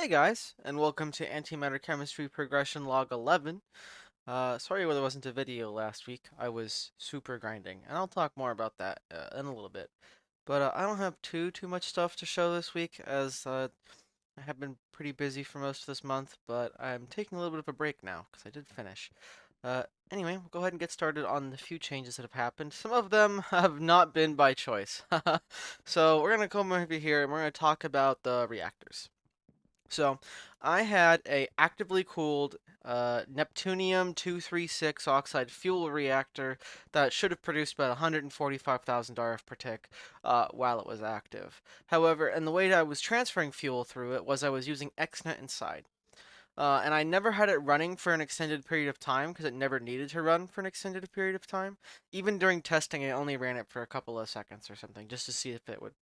Hey guys, and welcome to Antimatter Chemistry Progression Log 11. Sorry there wasn't a video last week. I was super grinding, and I'll talk more about that in a little bit. But I don't have too much stuff to show this week, as I have been pretty busy for most of this month. But I'm taking a little bit of a break now because I did finish. Uh, anyway, we'll go ahead and get started on the few changes that have happened. Some of them have not been by choice. So we're gonna come over here and we're gonna talk about the reactors. So I had a actively cooled Neptunium-236 oxide fuel reactor that should have produced about 145,000 RF per tick while it was active. However, and the way that I was transferring fuel through it was I was using XNet inside. And I never had it running for an extended period of time because it never needed to run for an extended period of time. Even during testing, I only ran it for a couple of seconds or something just to see if it would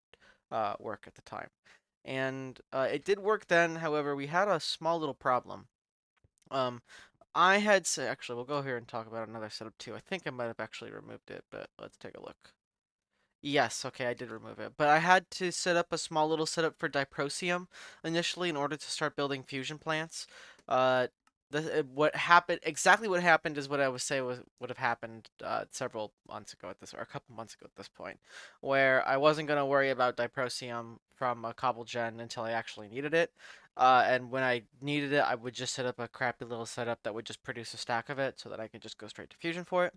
work at the time. And it did work then. However, we had a small little problem. Um, I had actually, we'll go here and talk about another setup too. I think I might have actually removed it, but let's take a look. Yes, okay, I did remove it. But I had to set up a small little setup for diprosium initially in order to start building fusion plants. Uh, what happened exactly what happened is what I would say would have happened several months ago at this, or a couple months ago at this point, where I wasn't going to worry about diprosium from a cobble gen until I actually needed it. And when I needed it, I would just set up a crappy little setup that would just produce a stack of it so that I could just go straight to fusion for it,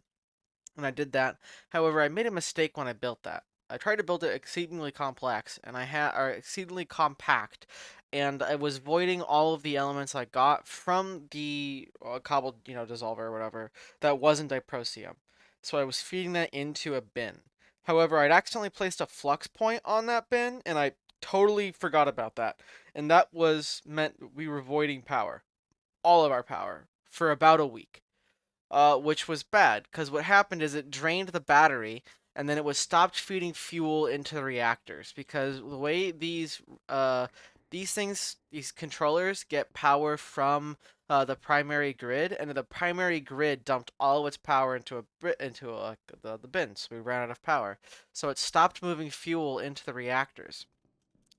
and I did that. However, I made a mistake when I built that. I tried to build it exceedingly complex, and I had or exceedingly compact, and I was voiding all of the elements I got from the cobbled, dissolver or whatever that wasn't diprosium. So I was feeding that into a bin. However, I'd accidentally placed a flux point on that bin, and I totally forgot about that. And that was meant we were voiding power, all of our power, for about a week, which was bad because what happened is it drained the battery and then it was stopped feeding fuel into the reactors because the way these controllers get power from the primary grid, and the primary grid dumped all of its power into the bin, so we ran out of power. So it stopped moving fuel into the reactors.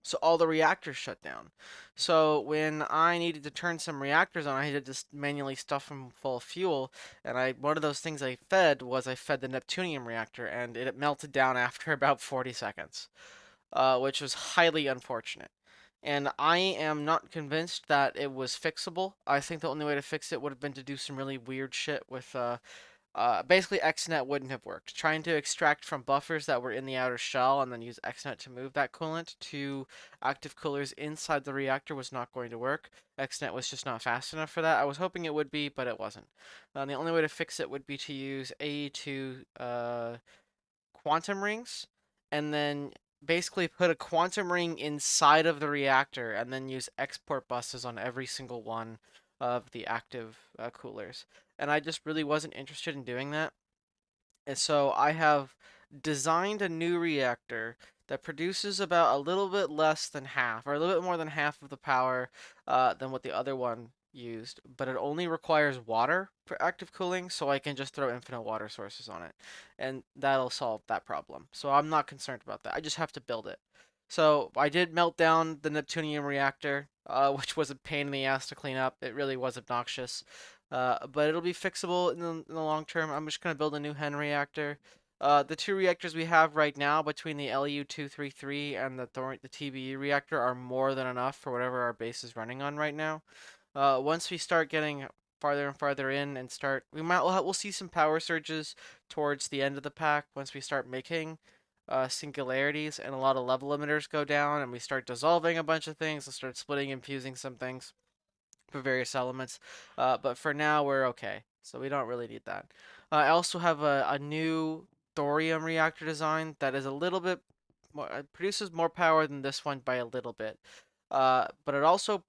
So all the reactors shut down. So when I needed to turn some reactors on, I had to just manually stuff them full of fuel. And one of those things I fed the Neptunium reactor, and it melted down after about 40 seconds, which was highly unfortunate. And I am not convinced that it was fixable. I think the only way to fix it would have been to do some really weird shit with basically, XNet wouldn't have worked. Trying to extract from buffers that were in the outer shell and then use XNet to move that coolant to active coolers inside the reactor was not going to work. XNet was just not fast enough for that. I was hoping it would be, but it wasn't. The only way to fix it would be to use A2 quantum rings and then basically put a quantum ring inside of the reactor and then use export buses on every single one of the active coolers. And I just really wasn't interested in doing that. And so I have designed a new reactor that produces about a little bit less than half, or a little bit more than half of the power than what the other one used, but it only requires water for active cooling, so I can just throw infinite water sources on it, and that'll solve that problem. So I'm not concerned about that. I just have to build it. So I did melt down the Neptunium reactor, which was a pain in the ass to clean up. It really was obnoxious. But it'll be fixable in the long term. I'm just going to build a new Hen reactor. The two reactors we have right now between the LU-233 and the TBE reactor are more than enough for whatever our base is running on right now. Once we start getting farther and farther in and we'll see some power surges towards the end of the pack once we start making singularities and a lot of level limiters go down and we start dissolving a bunch of things and start splitting and fusing some things for various elements. But for now, we're okay. So we don't really need that. I also have a new thorium reactor design that is a little bit more, produces more power than this one by a little bit. But it also it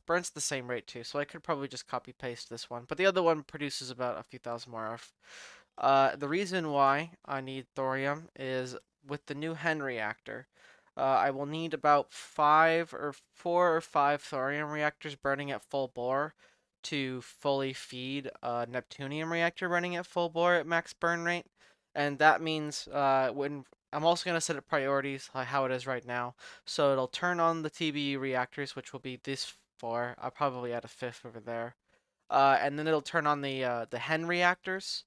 burns the same rate too, so I could probably just copy paste this one. But the other one produces about a few thousand more RF. The reason why I need thorium is with the new Hen reactor. I will need about 4 or 5 thorium reactors burning at full bore to fully feed a Neptunium reactor running at full bore at max burn rate. And that means when I'm also going to set it priorities like how it is right now. So it'll turn on the TBU reactors, which will be this four. I'll probably add a fifth over there. And then it'll turn on the Hen reactors.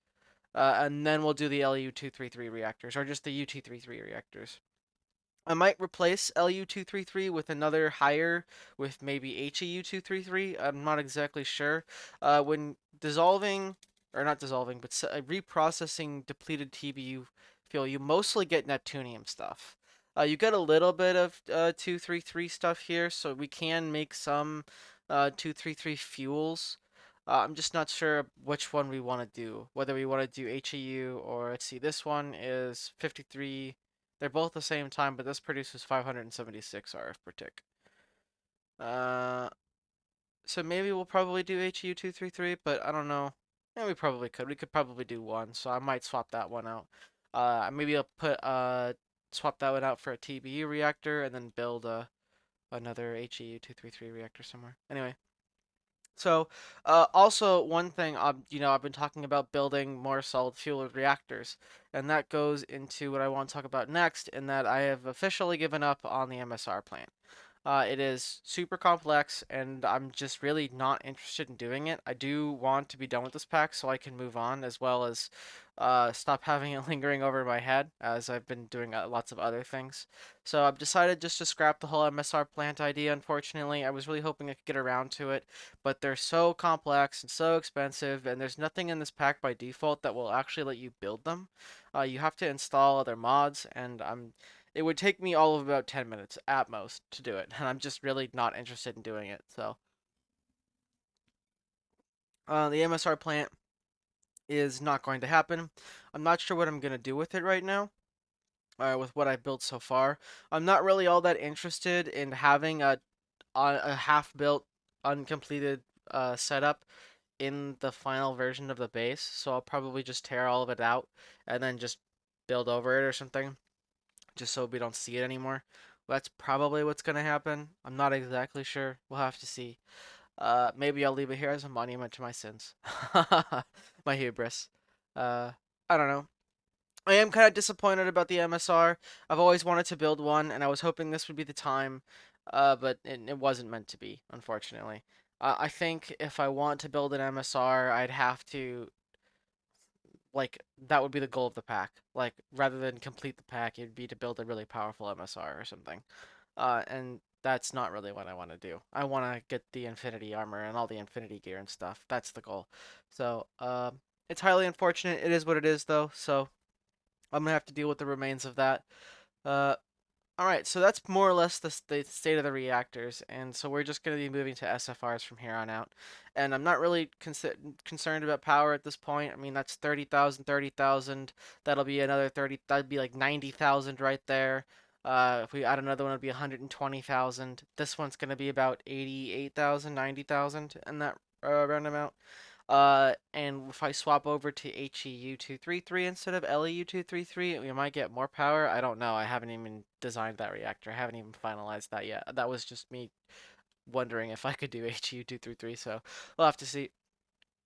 And then we'll do the LU-233 reactors, or just the U-233 reactors. I might replace LU-233 with another higher, with maybe HEU-233. I'm not exactly sure. When dissolving, or not dissolving, but reprocessing depleted TBU fuel, you mostly get Neptunium stuff. You get a little bit of 233 stuff here, so we can make some 233 fuels. I'm just not sure which one we want to do. Whether we want to do HEU or let's see, this one is 53. They're both the same time, but this produces 576 RF per tick. Uh, so maybe we'll probably do HEU-233, but I don't know. Yeah, we probably could. We could probably do one, so I might swap that one out. Maybe I'll swap that one out for a TBU reactor and then build another HEU-233 reactor somewhere. Anyway, so, also one thing, I've been talking about building more solid fuel reactors, and that goes into what I want to talk about next, in that I have officially given up on the MSR plant. It is super complex, and I'm just really not interested in doing it. I do want to be done with this pack so I can move on, as well as stop having it lingering over my head, as I've been doing lots of other things. So I've decided just to scrap the whole MSR plant idea, unfortunately. I was really hoping I could get around to it, but they're so complex and so expensive, and there's nothing in this pack by default that will actually let you build them. You have to install other mods, and it would take me all of about 10 minutes at most to do it, and I'm just really not interested in doing it. So, the MSR plant is not going to happen. I'm not sure what I'm going to do with it right now, with what I've built so far. I'm not really all that interested in having a half-built, uncompleted setup in the final version of the base, so I'll probably just tear all of it out and then just build over it or something, just so we don't see it anymore. That's probably what's gonna happen. I'm not exactly sure. We'll have to see. Maybe I'll leave it here as a monument to my sins. My hubris. Uh, I don't know. I am kind of disappointed about the MSR. I've always wanted to build one, and I was hoping this would be the time, but it wasn't meant to be, unfortunately. I think if I want to build an MSR, I'd have to, like, that would be the goal of the pack. Like, rather than complete the pack, it'd be to build a really powerful MSR or something. And that's not really what I want to do. I want to get the Infinity armor and all the Infinity gear and stuff. That's the goal. So, it's highly unfortunate. It is what it is, though. So, I'm gonna have to deal with the remains of that. Uh, all right, so that's more or less the state of the reactors, and so we're just going to be moving to SFRs from here on out. And I'm not really concerned about power at this point. I mean, that's 30,000, 30,000. That'll be another 30. That'd be like 90,000 right there. If we add another one, it'd be 120,000. This one's going to be about 88,000, 90,000 in that round amount. And if I swap over to HEU-233 instead of LEU-233, we might get more power. I don't know. I haven't even designed that reactor. I haven't even finalized that yet. That was just me wondering if I could do HEU-233, so we'll have to see.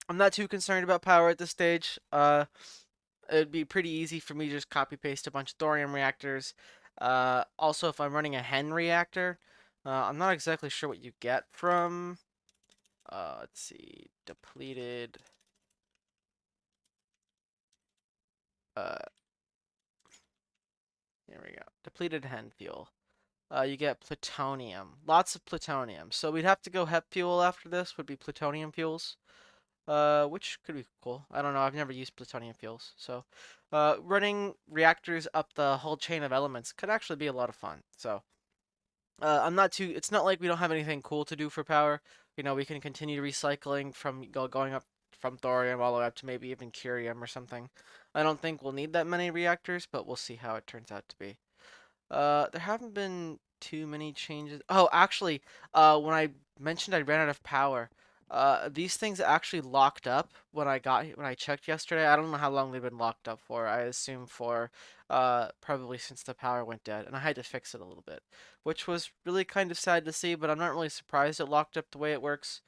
I'm not too concerned about power at this stage. It'd be pretty easy for me to just copy paste a bunch of thorium reactors. Also, if I'm running a Hen reactor, I'm not exactly sure what you get from let's see, depleted. Uh, Here we go. Depleted Hen fuel. You get plutonium. Lots of plutonium. So we'd have to go HEP fuel after this. Would be plutonium fuels. Which could be cool. I don't know. I've never used plutonium fuels. So, running reactors up the whole chain of elements could actually be a lot of fun. So, I'm not too. It's not like we don't have anything cool to do for power. We can continue recycling from going up from thorium all the way up to maybe even curium or something. I don't think we'll need that many reactors, but we'll see how it turns out to be. There haven't been too many changes. Oh, actually, when I mentioned I ran out of power, these things actually locked up when I checked yesterday. I don't know how long they've been locked up for. I assume for probably since the power went dead, and I had to fix it a little bit, which was really kind of sad to see. But I'm not really surprised it locked up the way it works.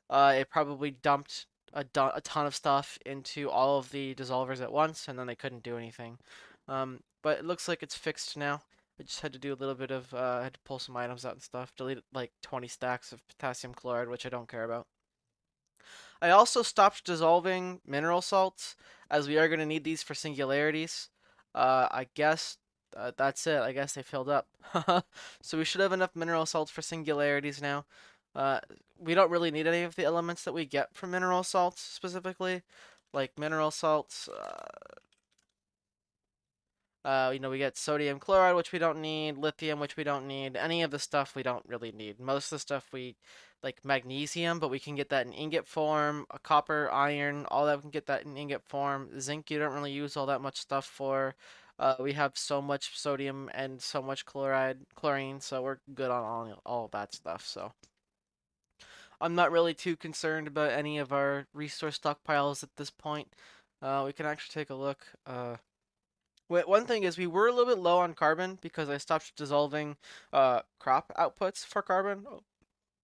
It probably dumped a ton of stuff into all of the dissolvers at once, and then they couldn't do anything. but it looks like it's fixed now. I just had to do a little bit of, I had to pull some items out and stuff, delete like 20 stacks of potassium chloride, which I don't care about. I also stopped dissolving mineral salts, as we are going to need these for singularities. I guess that's it. I guess they filled up. So we should have enough mineral salts for singularities now. Uh, we don't really need any of the elements that we get from mineral salts specifically, like mineral salts. We get sodium chloride, which we don't need, lithium, which we don't need, any of the stuff we don't really need. Most of the stuff we like magnesium, but we can get that in ingot form, copper, iron, all that we can get that in ingot form. Zinc, you don't really use all that much stuff for. We have so much sodium and so much chlorine, so we're good on all that stuff. So I'm not really too concerned about any of our resource stockpiles at this point. We can actually take a look. One thing is we were a little bit low on carbon because I stopped dissolving crop outputs for carbon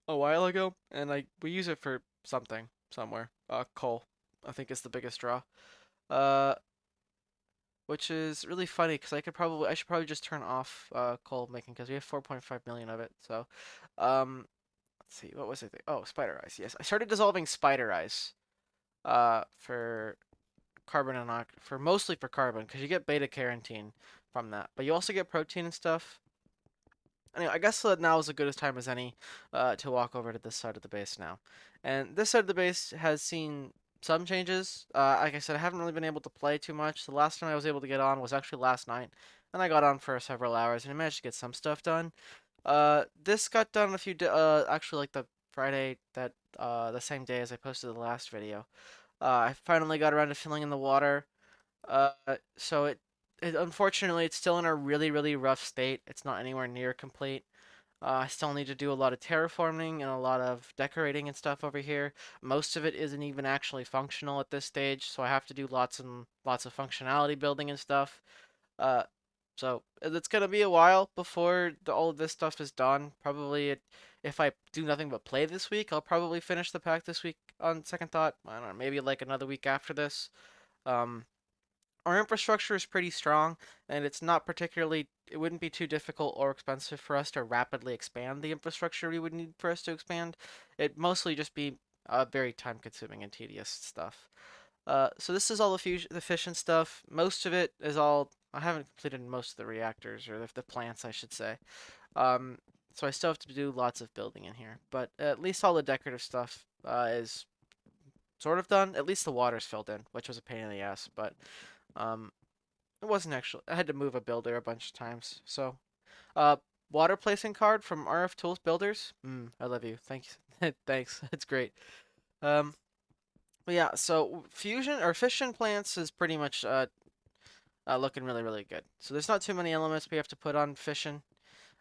a while ago, and we use it for something somewhere. Coal, I think is the biggest draw. Uh, which is really funny because I should probably just turn off coal making because we have 4.5 million of it. So, let's see, what was it? Oh, spider eyes. Yes, I started dissolving spider eyes for carbon and for mostly for carbon because you get beta carotene from that, but you also get protein and stuff. Anyway, I guess now is as good a time as any to walk over to this side of the base now. And this side of the base has seen some changes. Like I said, I haven't really been able to play too much. The last time I was able to get on was actually last night, and I got on for several hours and I managed to get some stuff done. This got done a few, actually like the Friday that the same day as I posted the last video. I finally got around to filling in the water. Uh, so it unfortunately it's still in a really really rough state. It's not anywhere near complete. I still need to do a lot of terraforming and a lot of decorating and stuff over here. Most of it isn't even actually functional at this stage, so I have to do lots and lots of functionality building and stuff. Uh, so it's gonna be a while before all of this stuff is done. If I do nothing but play this week, I'll probably finish the pack this week on second thought. I don't know, maybe like another week after this. Um, our infrastructure is pretty strong, and it wouldn't be too difficult or expensive for us to rapidly expand the infrastructure we would need for us to expand. It'd mostly just be very time consuming and tedious stuff. So this is all the fission stuff. Most of it is all, I haven't completed most of the reactors, or the plants, I should say. Um, so I still have to do lots of building in here, but at least all the decorative stuff is sort of done. At least the water's filled in, which was a pain in the ass, but um, it wasn't actually. I had to move a builder a bunch of times. So, uh, water placing card from RF Tools Builders. I love you. Thanks. Thanks. It's great. Um, but yeah. So fusion or fission plants is pretty much looking really really good. So there's not too many elements we have to put on fission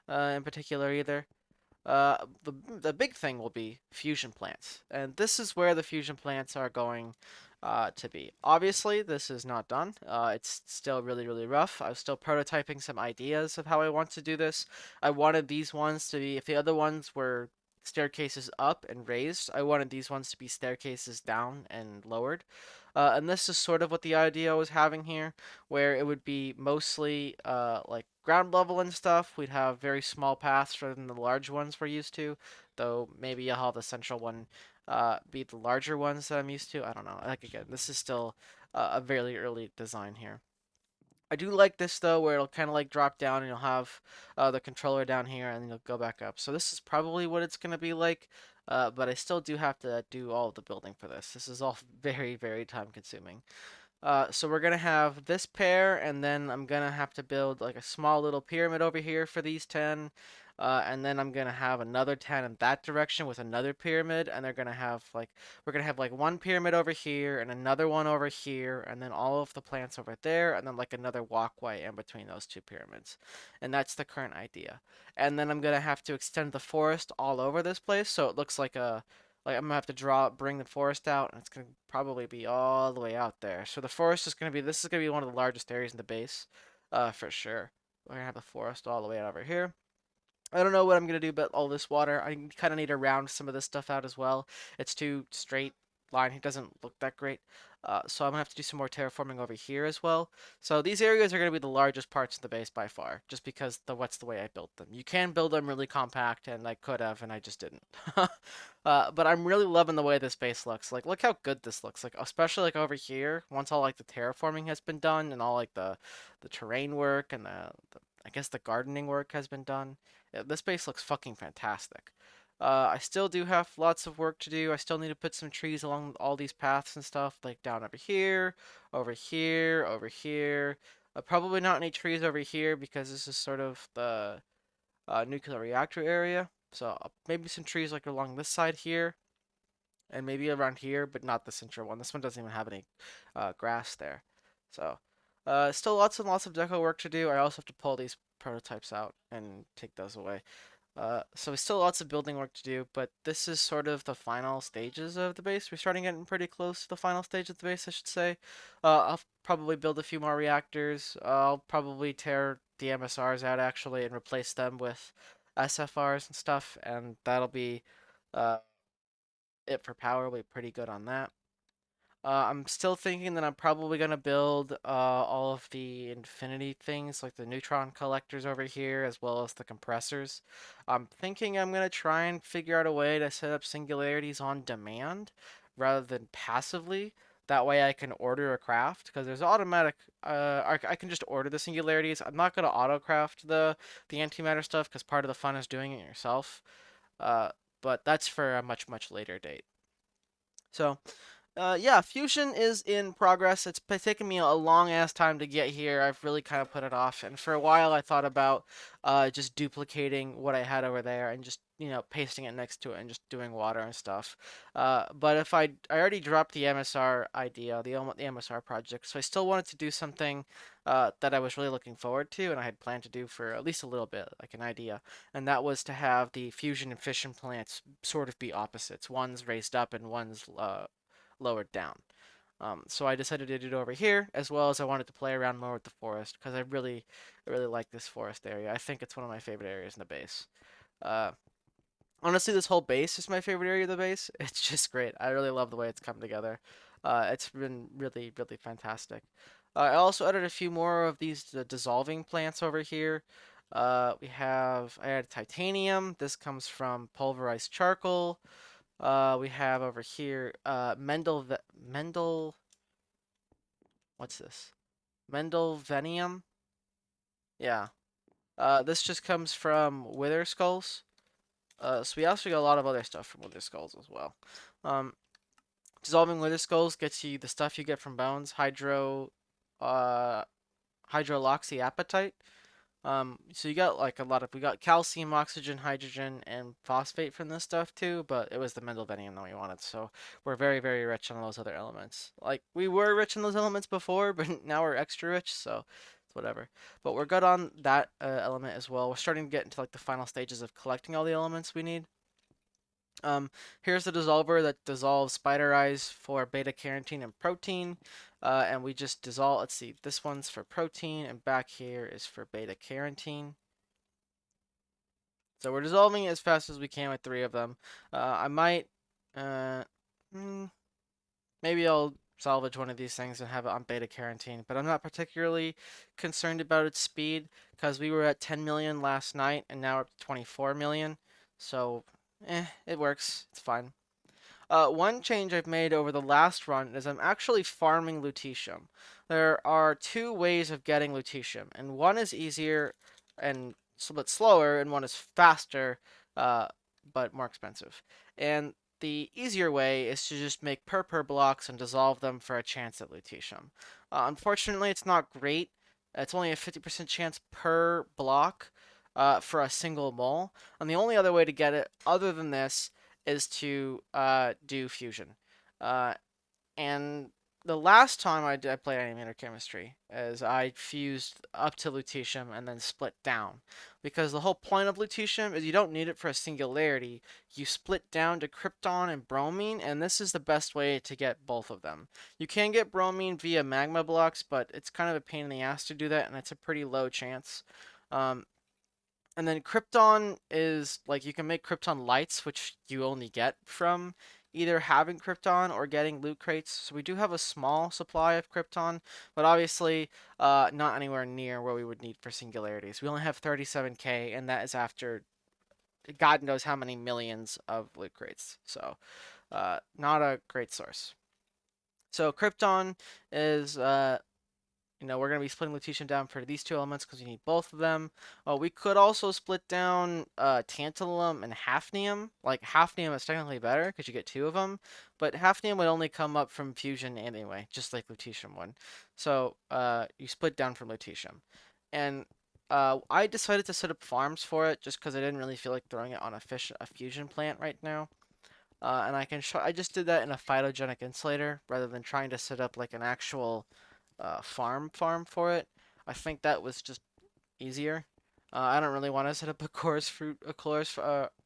in particular either. The big thing will be fusion plants, and this is where the fusion plants are going to be. Obviously, this is not done. It's still really, really rough. I'm still prototyping some ideas of how I want to do this. I wanted these ones to be, if the other ones were staircases up and raised, I wanted these ones to be staircases down and lowered. And this is sort of what the idea I was having here, where it would be mostly like ground level and stuff. We'd have very small paths rather than the large ones we're used to, though maybe I'll have the central one be the larger ones that I'm used to. I don't know. Like again, this is still a very early design here. I do like this though, where it'll kind of like drop down and you'll have the controller down here and then you'll go back up. So this is probably what it's gonna be like, but I still do have to do all of the building for this. This is all very, very time consuming. So we're gonna have this pair, and then I'm gonna have to build like a small little pyramid over here for these 10. And then I'm gonna have another 10 in that direction with another pyramid, and we're gonna have like one pyramid over here and another one over here, and then all of the plants over there, and then like another walkway in between those two pyramids. And that's the current idea. And then I'm gonna have to extend the forest all over this place, so it looks like I'm gonna have to bring the forest out, and it's gonna probably be all the way out there. So the forest is gonna be, this is gonna be one of the largest areas in the base, for sure. We're gonna have the forest all the way over here. I don't know what I'm gonna do about all this water. I kind of need to round some of this stuff out as well. It's too straight line. It doesn't look that great. So I'm gonna have to do some more terraforming over here as well. So these areas are gonna be the largest parts of the base by far, just because what's the way I built them. You can build them really compact, and I could have, and I just didn't. But I'm really loving the way this base looks. Like, look how good this looks. Like, especially like over here, once all like the terraforming has been done, and all like the terrain work and the I guess the gardening work has been done. Yeah, this base looks fucking fantastic. I still do have lots of work to do. I still need to put some trees along all these paths and stuff, like down over here, over here, over here. Probably not any trees over here because this is sort of the nuclear reactor area. So maybe some trees like along this side here, and maybe around here, but not the central one. This one doesn't even have any grass there. So still lots and lots of deco work to do. I also have to pull these prototypes out and take those away. So still lots of building work to do, but this is sort of the final stages of the base. We're starting getting pretty close to the final stage of the base, I should say. I'll probably build a few more reactors. I'll probably tear the MSRs out actually and replace them with SFRs and stuff, and that'll be uh, it for power. We'll be pretty good on that. I'm still thinking that I'm probably going to build all of the infinity things, like the neutron collectors over here, as well as the compressors. I'm thinking I'm going to try and figure out a way to set up singularities on demand rather than passively. That way I can order a craft, because there's automatic, I can just order the singularities. I'm not going to auto-craft the antimatter stuff, because part of the fun is doing it yourself. Uh, but that's for a much, much later date. So, yeah, Fusion is in progress. It's taken me a long ass time to get here. I've really kind of put it off, and for a while I thought about just duplicating what I had over there and just pasting it next to it and just doing water and stuff. But if I already dropped the MSR idea, the MSR project, so I still wanted to do something that I was really looking forward to, and I had planned to do for at least a little bit, like an idea, and that was to have the fusion and fission plants sort of be opposites. One's raised up and one's lowered down. So I decided to do it over here, as well as I wanted to play around more with the forest because I really like this forest area. I think it's one of my favorite areas in the base. Uh, Honestly, this whole base is my favorite area of the base. It's just great. I really love the way it's come together. It's been really, really fantastic. I also added a few more of these dissolving plants over here. I added titanium. This comes from pulverized charcoal. We have over here Mendel. What's this? Mendelvenium. Yeah. This just comes from wither skulls. So we also get a lot of other stuff from wither skulls as well. Um, Dissolving wither skulls gets you the stuff you get from bones. Uh, hydroloxyapatite. So you got like a lot of we got calcium, oxygen, hydrogen, and phosphate from this stuff too, but it was the Mendelevium that we wanted, so we're very, very rich on those other elements. Like we were rich on those elements before, but now we're extra rich, so it's whatever. But we're good on that element as well. We're starting to get into like the final stages of collecting all the elements we need. Here's the dissolver that dissolves spider eyes for beta carotene and protein. And we just dissolve, let's see, this one's for protein, and back here is for beta carotene. So we're dissolving it as fast as we can with three of them. I might, uh, mm, maybe I'll salvage one of these things and have it on beta carotene, but I'm not particularly concerned about its speed because we were at 10 million last night and now we're up to 24 million. So, it works. It's fine. One change I've made over the last run is I'm actually farming lutetium. There are two ways of getting lutetium, and one is easier and a bit slower, and one is faster, uh, but more expensive. And the easier way is to just make purpur blocks and dissolve them for a chance at lutetium. Unfortunately, it's not great. It's only a 50% chance per block for a single mole. And the only other way to get it, other than this, is to do fusion. Uh, and the last time I played Antimatter chemistry is I fused up to lutetium and then split down. Because the whole point of lutetium is you don't need it for a singularity. You split down to krypton and bromine, and this is the best way to get both of them. You can get bromine via magma blocks, but it's kind of a pain in the ass to do that, and it's a pretty low chance. Um, and then Krypton is like you can make Krypton lights, which you only get from either having Krypton or getting loot crates. So we do have a small supply of Krypton, but obviously not anywhere near where we would need for singularities. We only have 37k, and that is after God knows how many millions of loot crates. So not a great source. So Krypton is we're going to be splitting lutetium down for these two elements because you need both of them. We could also split down tantalum and hafnium. Like, hafnium is technically better because you get two of them, but hafnium would only come up from fusion anyway, just like lutetium would. So you split down from lutetium. And I decided to set up farms for it just because I didn't really feel like throwing it on a fusion plant right now. And I can show. I just did that in a phytogenic insulator rather than trying to set up like an actual farm for it. I think that was just easier. I don't really want to set up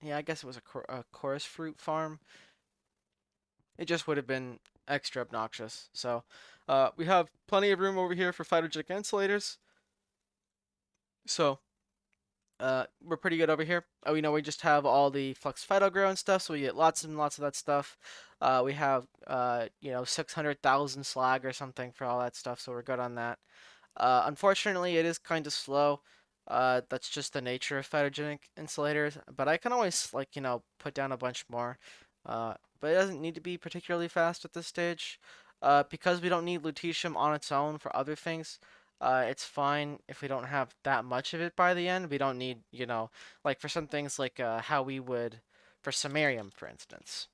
yeah, I guess it was a chorus fruit farm. It just would have been extra obnoxious. So, we have plenty of room over here for phytogenic insulators. So, we're pretty good over here. We know we just have all the flux phytogrow and stuff, so we get lots and lots of that stuff. We have 600,000 slag or something for all that stuff, so we're good on that. Unfortunately, it is kind of slow. That's just the nature of photogenic insulators. But I can always, like, put down a bunch more. But it doesn't need to be particularly fast at this stage. Because we don't need lutetium on its own for other things, it's fine if we don't have that much of it by the end. We don't need, like for some things like how we would for samarium, for instance.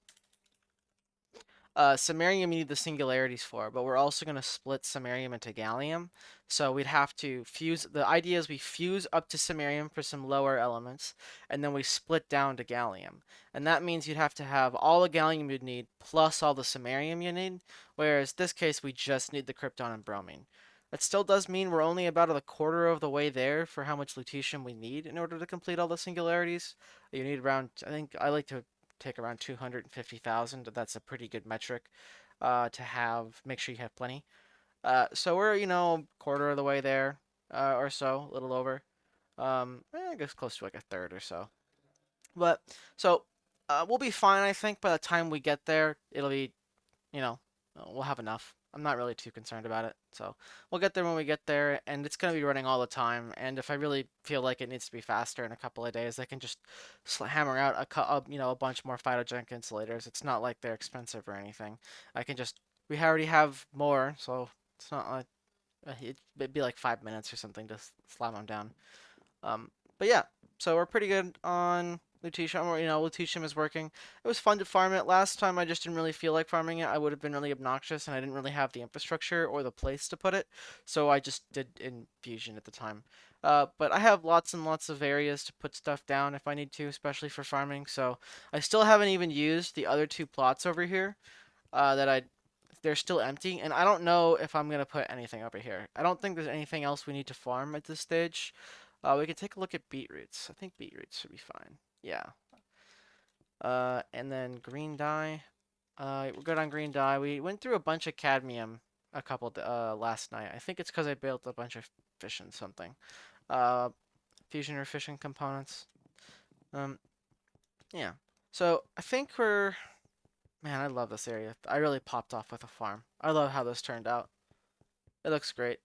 Samarium you need the singularities for, but we're also going to split samarium into gallium. So we'd have to fuse. The idea is we fuse up to samarium for some lower elements, and then we split down to gallium. And that means you'd have to have all the gallium you'd need plus all the samarium you need, whereas this case we just need the krypton and bromine. That still does mean we're only about a quarter of the way there for how much lutetium we need in order to complete all the singularities. You need around, I think I like to take around 250,000. That's a pretty good metric to have. Make sure you have plenty. So we're quarter of the way there or so, a little over. I guess close to like a third or so. But so we'll be fine. I think by the time we get there, it'll be you know, we'll have enough. I'm not really too concerned about it. So we'll get there when we get there, and it's going to be running all the time. And if I really feel like it needs to be faster in a couple of days, I can just hammer out a bunch more phytogenic insulators. It's not like they're expensive or anything. I can just we already have more, so it's not like it'd be like 5 minutes or something to slam them down. Um, but yeah, so we're pretty good on lutetium. Lutetium is working. It was fun to farm it. Last time I just didn't really feel like farming it. I would have been really obnoxious, and I didn't really have the infrastructure or the place to put it, so I just did infusion at the time. But I have lots and lots of areas to put stuff down if I need to, especially for farming. So I still haven't even used the other two plots over here that they're still empty, and I don't know if I'm gonna put anything over here. I don't think there's anything else we need to farm at this stage. We can take a look at beetroots. I think beetroots should be fine. Yeah. And then green dye. We're good on green dye. We went through a bunch of cadmium a couple last night. I think it's because I built a bunch of fission something. Uh, fusion or fission components. Um, yeah. So I think man, I love this area. I really popped off with a farm. I love how this turned out. It looks great.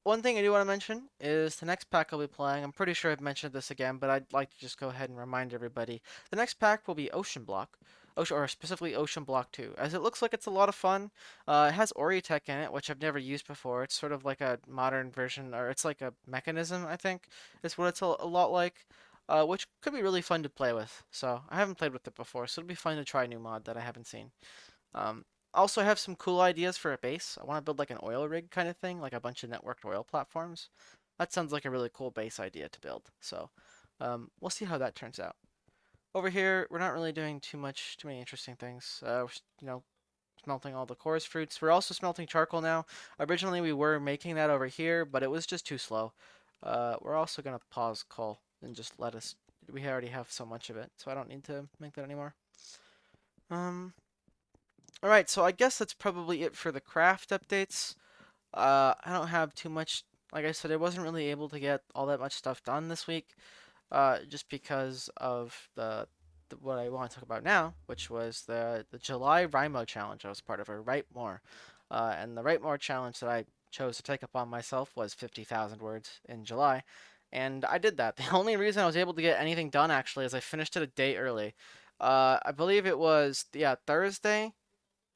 One thing I do want to mention is the next pack I'll be playing. I'm pretty sure I've mentioned this again, but I'd like to just go ahead and remind everybody. The next pack will be Ocean Block, or specifically Ocean Block 2, as it looks like it's a lot of fun. It has Oriotech in it, which I've never used before. It's sort of like a modern version, or it's like a mechanism, I think, is what it's a lot like, which could be really fun to play with. So I haven't played with it before, so it'll be fun to try a new mod that I haven't seen. Um, also, I have some cool ideas for a base. I want to build like an oil rig kind of thing, like a bunch of networked oil platforms. That sounds like a really cool base idea to build. So we'll see how that turns out. Over here, we're not really doing too many interesting things. Smelting all the chorus fruits. We're also smelting charcoal now. Originally, we were making that over here, but it was just too slow. We're also gonna pause coal and just let us. We already have so much of it, so I don't need to make that anymore. Alright, so I guess that's probably it for the craft updates. I don't have too much. Like I said, I wasn't really able to get all that much stuff done this week, just because of what I want to talk about now, which was the July Rimo challenge. I was part of a Write More, and the Write More challenge that I chose to take upon myself was 50,000 words in July, and I did that. The only reason I was able to get anything done actually is I finished it a day early. I believe it was Thursday.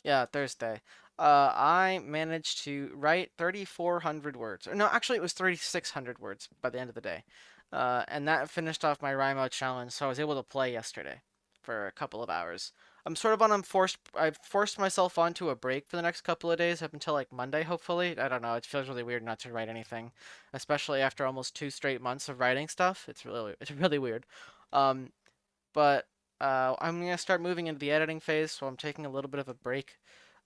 Yeah, Thursday. I managed to write 3,400 words. Or no, actually, it was 3,600 words by the end of the day. And that finished off my Rimo challenge, so I was able to play yesterday for a couple of hours. I've forced myself onto a break for the next couple of days up until like Monday, hopefully. I don't know. It feels really weird not to write anything, especially after almost 2 straight months of writing stuff. It's really weird. Um, but I'm gonna start moving into the editing phase, so I'm taking a little bit of a break,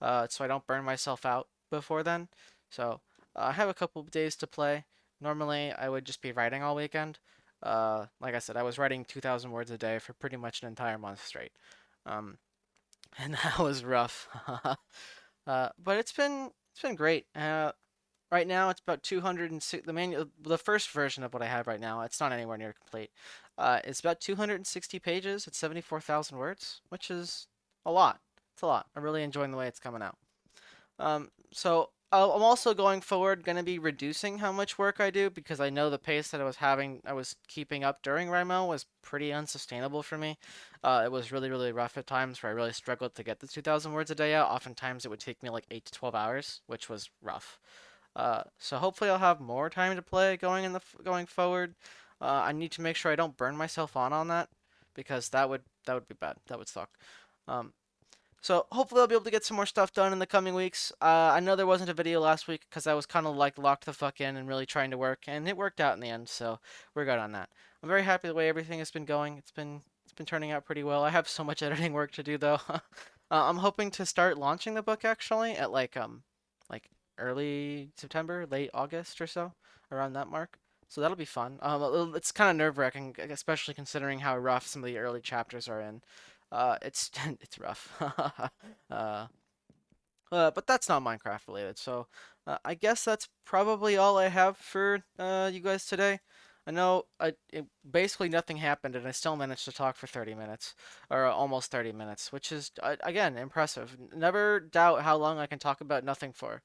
so I don't burn myself out before then. So I have a couple of days to play. Normally, I would just be writing all weekend. Like I said, I was writing 2,000 words a day for pretty much an entire month straight, um, and that was rough. But it's been great. Right now, it's about 206. The first version of what I have right now, it's not anywhere near complete. It's about 260 pages. It's 74,000 words, which is a lot. It's a lot. I'm really enjoying the way it's coming out. So I'm also going forward going to be reducing how much work I do because I know the pace that I was keeping up during Rimo was pretty unsustainable for me. It was really, really rough at times where I really struggled to get the 2,000 words a day out. Oftentimes it would take me like 8 to 12 hours, which was rough. So hopefully I'll have more time to play going forward. I need to make sure I don't burn myself on that because that would be bad. That would suck. Um, so hopefully I'll be able to get some more stuff done in the coming weeks. I know there wasn't a video last week because I was kind of like locked the fuck in and really trying to work, and it worked out in the end. So we're good on that. I'm very happy the way everything has been going. It's been turning out pretty well. I have so much editing work to do though. I'm hoping to start launching the book actually at like early September, late August or so, around that mark. So that'll be fun. It's kind of nerve-wracking, especially considering how rough some of the early chapters are in. It's it's rough. uh, but that's not Minecraft related. So I guess that's probably all I have for you guys today. I know basically nothing happened, and I still managed to talk for 30 minutes, or almost 30 minutes, which is again impressive. Never doubt how long I can talk about nothing for.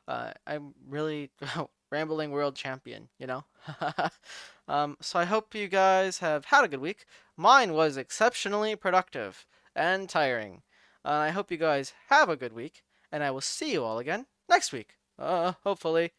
I'm really rambling world champion, you know? So I hope you guys have had a good week. Mine was exceptionally productive and tiring. I hope you guys have a good week, and I will see you all again next week. Hopefully.